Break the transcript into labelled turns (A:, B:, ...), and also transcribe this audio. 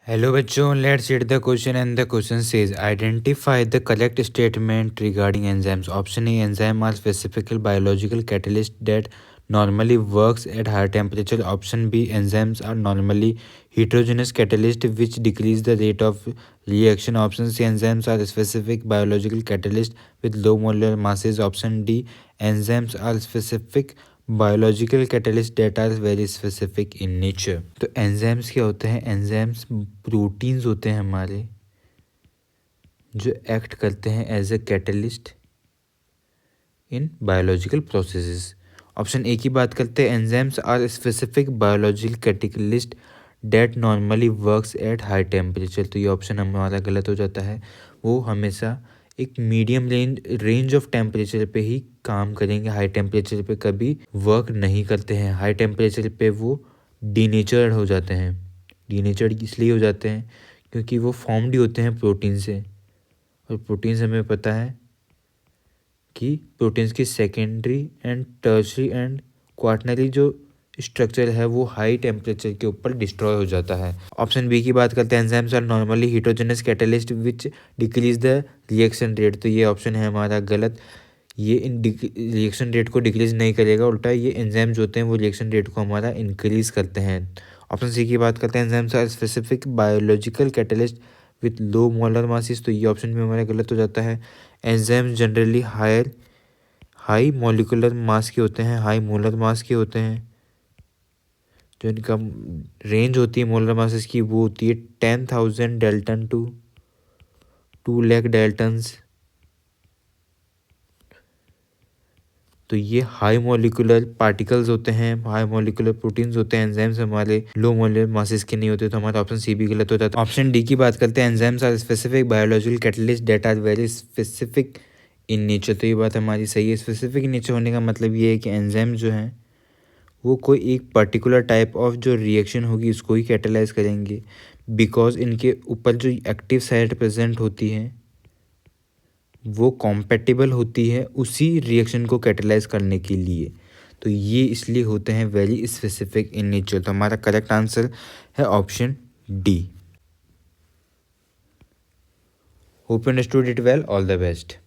A: Hello बच्चों, let's read the question and the question says identify the correct statement regarding enzymes. Option A, enzyme are specific biological catalyst that normally works at higher temperature. Option B, enzymes are normally heterogeneous catalyst which decrease the rate of reaction. Option C, enzymes are specific biological catalyst with low molecular masses. Option D, enzymes are specific biological catalyst that are very specific in nature. तो enzymes क्या होते हैं? Enzymes proteins होते हैं हमारे जो act करते हैं as a catalyst in biological processes. Option A की बात करते हैं, enzymes are specific biological catalyst that normally works at high temperature. तो ये ऑप्शन हमारा गलत हो जाता है। वो हमेशा एक मीडियम रेंज ऑफ टेम्परेचर पे ही काम करेंगे, हाई टेम्परेचर पे कभी वर्क नहीं करते हैं। हाई टेम्परेचर पे वो डीनेचर्ड हो जाते हैं। डीनेचर्ड इसलिए हो जाते हैं क्योंकि वो फॉर्मड होते हैं प्रोटीन से, और प्रोटीन्स हमें पता है कि प्रोटीन्स की secondary and tertiary and quaternary जो स्ट्रक्चर है वो हाई टेम्परेचर के ऊपर डिस्ट्रॉय हो जाता है। ऑप्शन बी की बात करते हैं, enzymes are normally heterogeneous catalyst which decrease the reaction rate. तो ये ऑप्शन है हमारा गलत। ये इन रिएक्शन रेट को डिक्रीज नहीं करेगा, उल्टा ये एंजाइम जो होते हैं वो रिएक्शन रेट को हमारा इंक्रीज करते हैं। ऑप्शन सी की बात करते हैं, enzymes are specific biological catalyst with low molar masses. तो ये ऑप्शन भी हमारा गलत हो जाता है। Enzymes generally high molecular mass के होते हैं, हाई मोलर मास के होते हैं। जो इनका रेंज होती है मोलर मासेस की वो होती है 10,000 डेल्टन टू 2 लाख डेल्टन्स। तो ये हाई मॉलिकुलर पार्टिकल्स होते हैं, हाई मॉलिकुलर प्रोटीन्स होते हैं। एंजाइम्स हमारे लो मॉलिकुलर मासेस के नहीं होते, तो हमारा ऑप्शन सी भी गलत हो जाता है। ऑप्शन डी की बात करते हैं, enzymes are specific biological catalyst that are very specific in nature. तो ये बात हमारी सही है। स्पेसिफिक नेचर होने का मतलब ये है कि एंजाइम जो हैं वो कोई एक पर्टिकुलर टाइप ऑफ जो रिएक्शन होगी उसको ही कैटलाइज करेंगे, बिकॉज इनके ऊपर जो एक्टिव साइट प्रेजेंट होती है वो कॉम्पेटिबल होती है उसी रिएक्शन को कैटलाइज करने के लिए। तो ये इसलिए होते हैं वेरी स्पेसिफिक इन नेचर। तो हमारा करेक्ट आंसर है option D. Hope you understood it well. All the best.